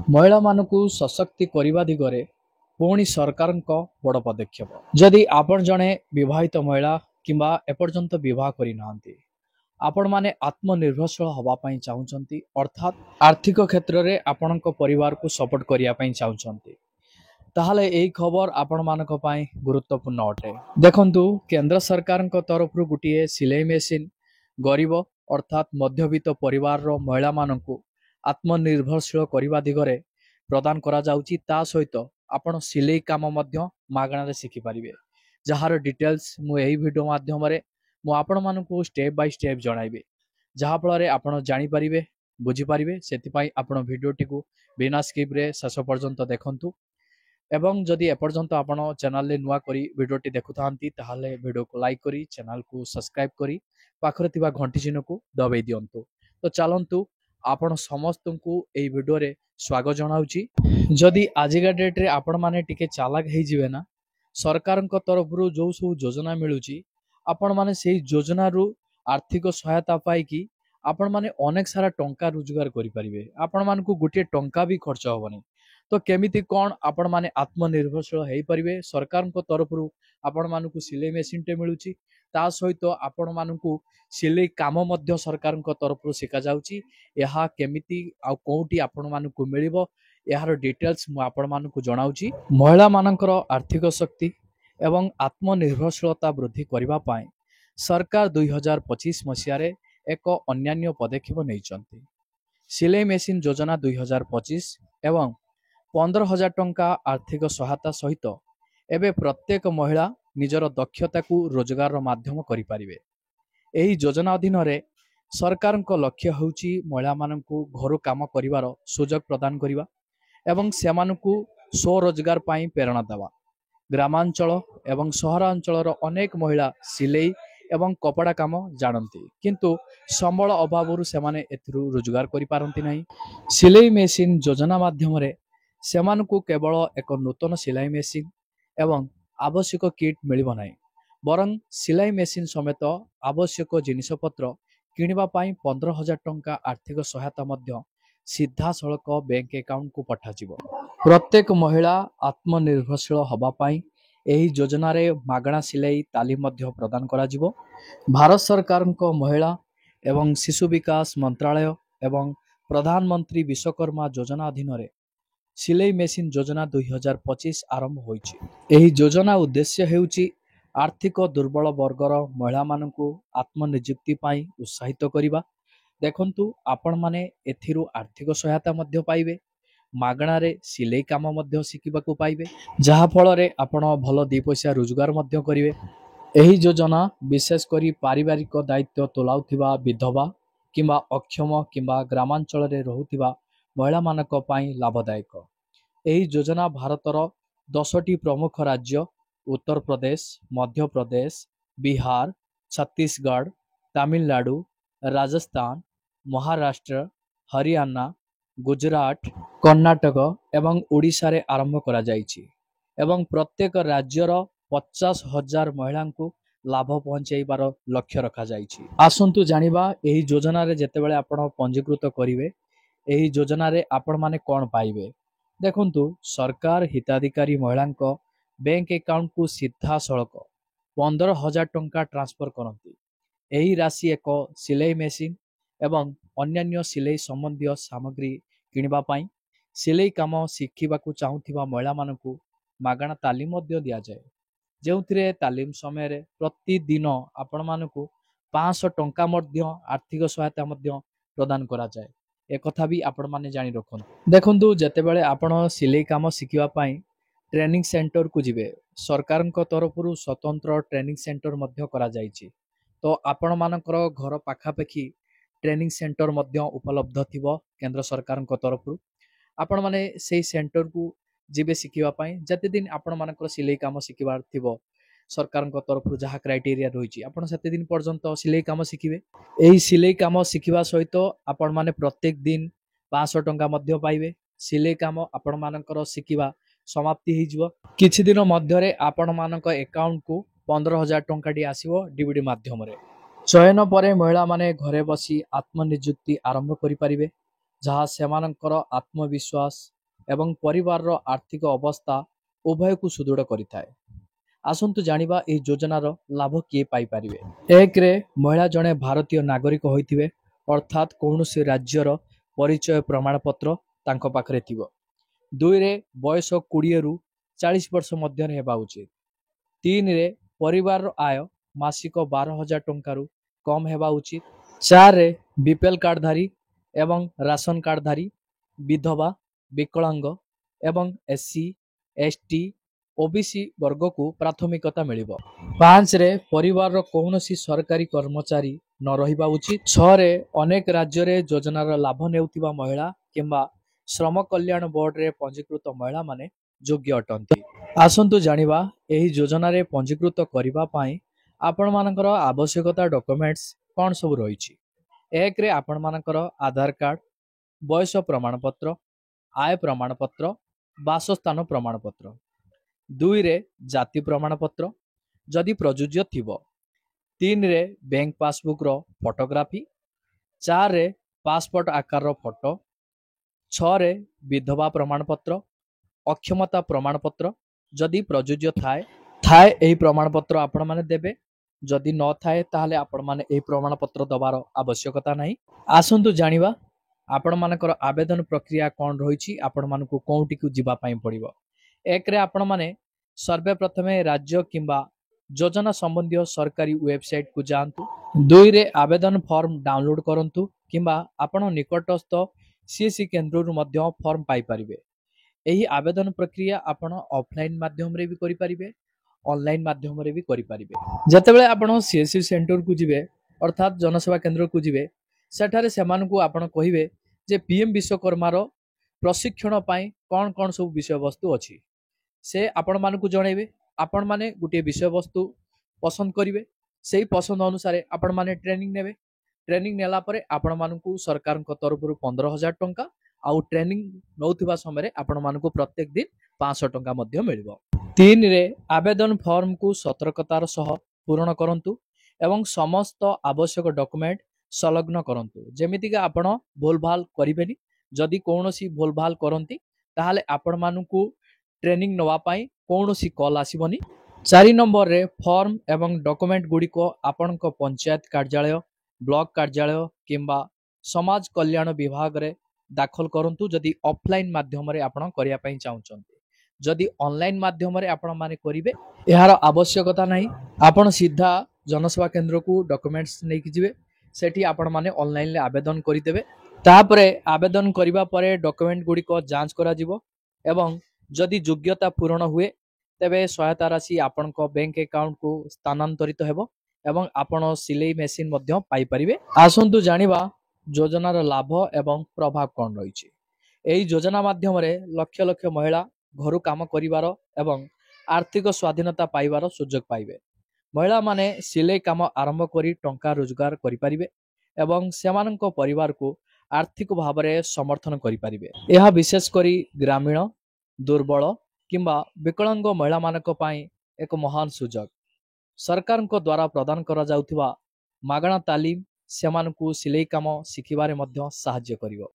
महिला मानकु सशक्ति करने दिगरे पुणी सरकार बड़ पदक्षेप। जदि आपण जड़े विवाहित महिला किंबा एपर्यंत विवाह करना आपण माने आत्मनिर्भरशील हवापाई चाहूँगी, अर्थात आर्थिक क्षेत्र में आपण परिवार को सपोर्ट करने चाहूँगी, ताहले यही खबर आपण मानक पई गुरुत्वपूर्ण अटे। देखंतु केंद्र सरकार तरफ गोटे सिलाई मेसिन गरीब अर्थात मध्यवित्त परिवार महिला मानकु आत्मनिर्भरशील करने दिगरे प्रदान करा जाउची। ता सहित आपण सिलाई काम मध्य मागणारे शिखि पारिबे, जार डिटेल्स मु एही वीडियो माध्यम रे मु आपण मानकु स्टेप बाय स्टेप जणाइबे, जहा फल आपण जानि पारिबे बुझी पारिबे। सेति पई आपण वीडियोटी को बिना स्किप रे शेष पर्यंत देखंतु। एवं जदि एपर्यंत आपण चैनल रे नुआ करी वीडियोटी देखुथांती ताहले वीडियो को लाइक करी चैनल को सब्सक्राइब करी पाखरे थिबा घंटी चिन्ह को दबाई दियंतु। तो चलंतु आपण समस्त को एई वीडियो रे स्वागत जनाउची। जदि आजिका डेट रे आपण माने टिके चालाक हे जिवे ना, सरकार तरफ जो सब योजना मिलूची आपण माने सेही योजना रु आर्थिक सहायता पाई कि आपण माने अनेक सारा टंका रोजगार करि परिबे। आपण मान को गोटे टंका भी खर्च होबनी। तो केमिति कौन आपण माने आत्मनिर्भरशील हो पारिबे, सरकार तरफ आपण मानकु सिलाई मेसिन टे मिलूची, ता सहित आपण मानकु सिलाई काम मध्य सरकार तरफ शिखा जाउची। यहा केमिति आ कोउटी आपण मानकु मिलिबो यार डिटेल्स मु आपण मानकु जणाउची। महिला मानकर आर्थिक शक्ति एवं आत्मनिर्भरशीलता वृद्धि करबा पाए सरकार 2025 मसीह रे एक अन्यान्य पदक्षेप नैचंती। सिलाई मेसिन योजना 2025 एवं 15,000 टंका आर्थिक सहायता सहित एबे प्रत्येक महिला निजर दक्षता को रोजगार माध्यम करि पारिबे। एही योजना अधीन रे सरकार लक्ष्य होउची महिला मानकु घर काम करिवार सुजोग प्रदान करिवा एवं सेमानकु स्वरोजगार पाई प्रेरणा देवा। ग्रामांचल एवं सहरांचल अनेक महिला सिलाई एवं कपड़ा काम जानती, किंतु संबल अभाव सेमाने एथिरु रोजगार करि पारंती नाही। सिलाई मेसिन योजना माध्यम रे सेमानकु केवल एक नूतन सिलाई मेसिन एवं आवश्यक किट मिलिब नाही, बरं सिलाई मेसिन समेत आवश्यक जिनिसपत्र किनिबा पाई 15,000 टंका आर्थिक सहायता मध्य सीधा सड़क बैंक अकाउंट को पठाजिबो। प्रत्येक महिला आत्मनिर्भरशील हबा पाई एही योजना रे मागणा सिलाई तालीम मध्य प्रदान करा जिवो। भारत सरकार को महिला एवं शिशु विकास मंत्रालय एवं प्रधानमंत्री विश्वकर्मा योजना अधीन रे सिलाई मेसिन योजना 2025 आरंभ होइछि। एही योजना उद्देश्य हेउछि आर्थिक दुर्बल वर्गर महिला मानकु आत्मनियुक्ति पाई उत्साहित करिबा। देखंतु आपण माने एथिरु आर्थिक सहायता मध्य पाइबे, मागणा रे सिलाई काम मध्य शिखिबाकू पाइबे, जहा फल रे आपण भल दी पैसा रोजगार मध्य करिवे। एही योजना विशेष करी पारिवारिक दायित्व तुलाउथिबा विधवा किंबा अक्षम किंबा ग्रामांचल रे रहुथिबा महिला मानक पाई लाभदायक। एही योजना भारतर 10टी प्रमुख राज्य उत्तर प्रदेश, मध्य प्रदेश, बिहार, छत्तीसगढ़, तमिलनाडु, राजस्थान, महाराष्ट्र, हरियाणा, गुजरात, कर्नाटक एवं ओडिशा रे आरंभ करा जाइछि एवं प्रत्येक राज्यर 50,000 महिला को लाभ पहुंचाइबार लक्ष्य रखा जाइछि। आसंतु जानिबा एही योजना रे जेतेबेले आपण पंजीकृत करिवे एही योजना रे आपण माने कोन पाइबे। देखंतु सरकार हिताधिकारी महिला बैंक अकाउंट को सीधा सड़क 15,000 टंका ट्रांसफर करती। एही राशि एक सिलाई मेसिन एवं अन्यान्य सिलाई संबंधी सामग्री किनिबा पाई सिलाई काम शिखिबाकू चाहूथिबा महिला मानकू मागणा तालीम मध्य दिया जाए, जेउथिरे तालीम समय रे प्रतिदिन आपण मानकू 500 टंका मध्य आर्थिक सहायता मध्य प्रदान करा जाए। एक कथा भी आपण माने जानि रखन। देखंतु जेतेबेले आपण सिलाई काम शिखिबा पाई ट्रेनिंग सेंटर को जिवे, सरकार तरफ स्वतंत्र ट्रेनिंग सेंटर मध्य करा जाइछि। तो आपण मानकर घर पाखापाखि ट्रेनिंग सेंटर मध्य उपलब्ध थिबो केंद्र सरकार तरफ। आपण माने सेही सेंटर को जिवे शिखिबा पाई, जते दिन आपण मानकर सिलाई काम शिखिबार थिबो सरकार तरफ जहाँ क्राइटेरिया रही आपण सेते दिन पर्यंत सिलाई काम शिखिबे। एही सिलाई काम शिखिबा सहित आपण माने प्रत्येक दिन 500 टंका मध्य पाइबे। सिलाई काम आपण मानकर शिखिबा समाप्ति हो किछि दिन मध्य आपण मानक अकाउंट को 15,000 टंका टी आसीबो डीबीडी माध्यम रे। चयन परे महिला माने घरे बसी आत्मनियुक्ति आरंभ करि परिबे। जहाँ सेमानंकर आत्मविश्वास एवं परिवार आर्थिक अवस्था उभय को सुदृढ़ करिଥାଏ। आसंतु जानिबा एही योजनार लाभ किए पाई पारिबे। एक रे महिला जणे भारतीय नागरिक होइथिबे अर्थात कौनसी राज्यर परिचय प्रमाण पत्र तांको पाखरे थिबो। दुई रे बयस 20 रु 40 वर्ष मध्य हेबा उचित। तीन रे परिवार आय मासिक 12,000 टंकारु कम हेबा उचित। चार रे बीपीएल कार्डधारी एवं राशन कार्डधारी, विधवा, विकलांग एवं एससी, एसटी, ओबीसी वर्ग को प्राथमिकता मिलिबो। 5 रे परिवार कौनसी सरकारी कर्मचारी न रहिबा उचित। 6 रे अनेक राज्य रे योजनार लाभ नेउथिबा महिला किंबा श्रम कल्याण बोर्ड रे पंजीकृत महिला माने योग्य अटंती। आसंतु जानिबा एही योजना रे पंजीकृत करिबा पई आपण मानकर आवश्यकता डॉक्यूमेंट्स कोन सब रहिछि। एक रे आपण मानकर आधार कार्ड, बयस प्रमाण पत्र, आय प्रमाण पत्र, बासस्थान प्रमाण पत्र। दुई रे जाति प्रमाण पत्र जदि प्रযোज्य थिबो। तीन रे बैंक पासबुक रो फोटोग्राफी। चार रे पासपोर्ट आकार रो फोटो। 6 रे विधवा प्रमाण पत्र, अक्षमता प्रमाण पत्र जदि प्रযোज्य थाए एही प्रमाण पत्र आपण माने देबे। जदि न थाए ताहले आपण माने एही प्रमाण पत्र दबार आवश्यकता नाही। आसंतु जानिबा आपण मानकर आवेदन प्रक्रिया कोन रहिछि, आपण मानको कोउटी को जिबा पई पड़िबो। एक रे आपण माने सर्वे प्रथमे राज्य किंबा योजना संबंधी सरकारी वेबसाइट को जांतु। दुई रे आवेदन फॉर्म डाउनलोड करंतु किंबा आपण निकटस्थ सीएससी केंद्र रु मध्य फॉर्म पाई परिबे। एही आवेदन प्रक्रिया आपण ऑफलाइन माध्यम रे भी करि परिबे, ऑनलाइन माध्यम रे भी करि परिबे। जतेबेले आपण सीएससी सेंटर को जिबे अर्थात जनसेवा केंद्र को जिबे सेठारे सेमान को आपण कहिबे जे पीएम विश्वकर्मा रो प्रशिक्षण पाई कोन कोन सब विषय वस्तु अछि से आपण मानकु जणेबे। आपण माने गुटे विषय वस्तु पसंद करिवे, सेही पसंद अनुसार आपण माने ट्रेनिंग नेबे। ट्रेनिंग नेला परे आपण मानकु सरकार को तरफ रु 15,000 टंका आउ ट्रेनिंग नौथिबा समय आपण मानकु प्रत्येक दिन 500 टंका मध्य मिलिबो। तीन रे आवेदन फॉर्म को सतर्कतार सह पूर्ण करंतु एवं समस्त आवश्यक डॉक्यूमेंट संलग्न करंतु। जेमिति कि आपण भूलभाल करिबेनी। जदि कोनोसी भूलभाल करंती ताहाले आपण मानकु ट्रेनिंग नवा पाई कोनोसी कॉल आसीबनी। 4 नंबर रे फॉर्म एवं डॉक्यूमेंट गुडी को आपण को पंचायत कार्यालय, ब्लॉक कार्यालय किंबा समाज कल्याण विभाग रे दाखल करंतु जदि ऑफलाइन माध्यम रे आपण करिया पई चाहुचंती। जदि ऑनलाइन माध्यम रे आपण माने करिवे एहार आवश्यकता नाही। आपण सीधा जनसेवा केंद्र को डॉक्यूमेंट्स नै कि जिवे, सेठी आपण माने ऑनलाइन ले आवेदन करि देबे। तापरे आवेदन करिबा परे डॉक्यूमेंट गुडी को जांच करा जिवो एवं जदि योग्यता पूर्ण हुए तेबे सहायता राशि आपण को बैंक अकाउंट को स्थानांतरित हेबो एवं आपण सिलाई मेसिन मध्य पाई परिबे। आसंतु जानिबा योजनार लाभ एवं प्रभाव कोन रहिछि। एही योजना माध्यम रे लक्ष लक्ष महिला घरु काम करिवार एवं आर्थिक स्वाधीनता पाइबार सुযোଗ पाइबे। महिला माने सिलाई काम आरंभ करी टंका रोजगार करि परिबे एवं सेमानंको परिवार को आर्थिक भाव रे समर्थन करि परिबे। यह विशेष करी ग्रामीण, दुर्बल किंबा विकलांग महिला मानक पाई एक महान सुযোଗ। सरकार को द्वारा प्रदान करा जाउथिबा मागणा तालीम सेमानकु सिलाई काम शिखिबारे मध्य सहाय्य करिवो।